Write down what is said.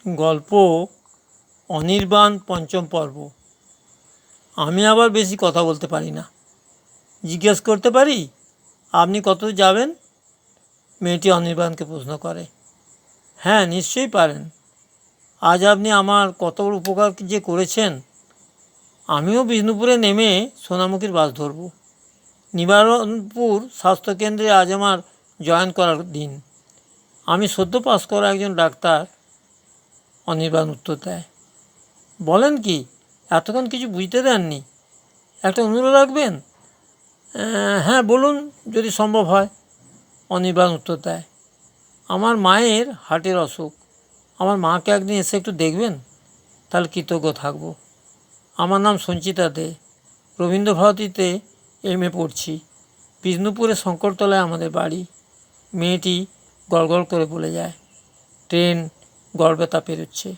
গল্প অনির্বাণ পঞ্চম পর্ব। আমি আবার বেশি কথা বলতে পারি না। জিজ্ঞেস করতে পারি, আপনি কত যাবেন? মেয়েটি অনির্বাণকে প্রশ্ন করে। হ্যাঁ, নিশ্চয়ই পারেন। আজ আপনি আমার কত বড় উপকার যে করেছেন। আমিও বিষ্ণুপুরে নেমে সোনামুখীর বাস ধরব। নিবারণপুর স্বাস্থ্যকেন্দ্রে আজ আমার জয়েন করার দিন। আমি সদ্য পাস করা একজন ডাক্তার। অনির্বাণ উত্তর দেয়। বলেন কি, এতক্ষণ কিছু বুঝতে দেননি? একটা অনুরোধ রাখবেন? হ্যাঁ বলুন, যদি সম্ভব হয়। অনির্বাণ উত্তর দেয়। আমার মায়ের হার্টের অসুখ। আমার মাকে একদিন এসে একটু দেখবেন? তাহলে কৃতজ্ঞ থাকব। আমার নাম সঞ্চিতা দে। রবীন্দ্রভারতীতে MA পড়ছি। বিষ্ণুপুরে শঙ্করতলায় আমাদের বাড়ি। মেয়েটি গড়গড় করে বলে যায়। ট্রেন গড়বেতা পেরোচ্ছে।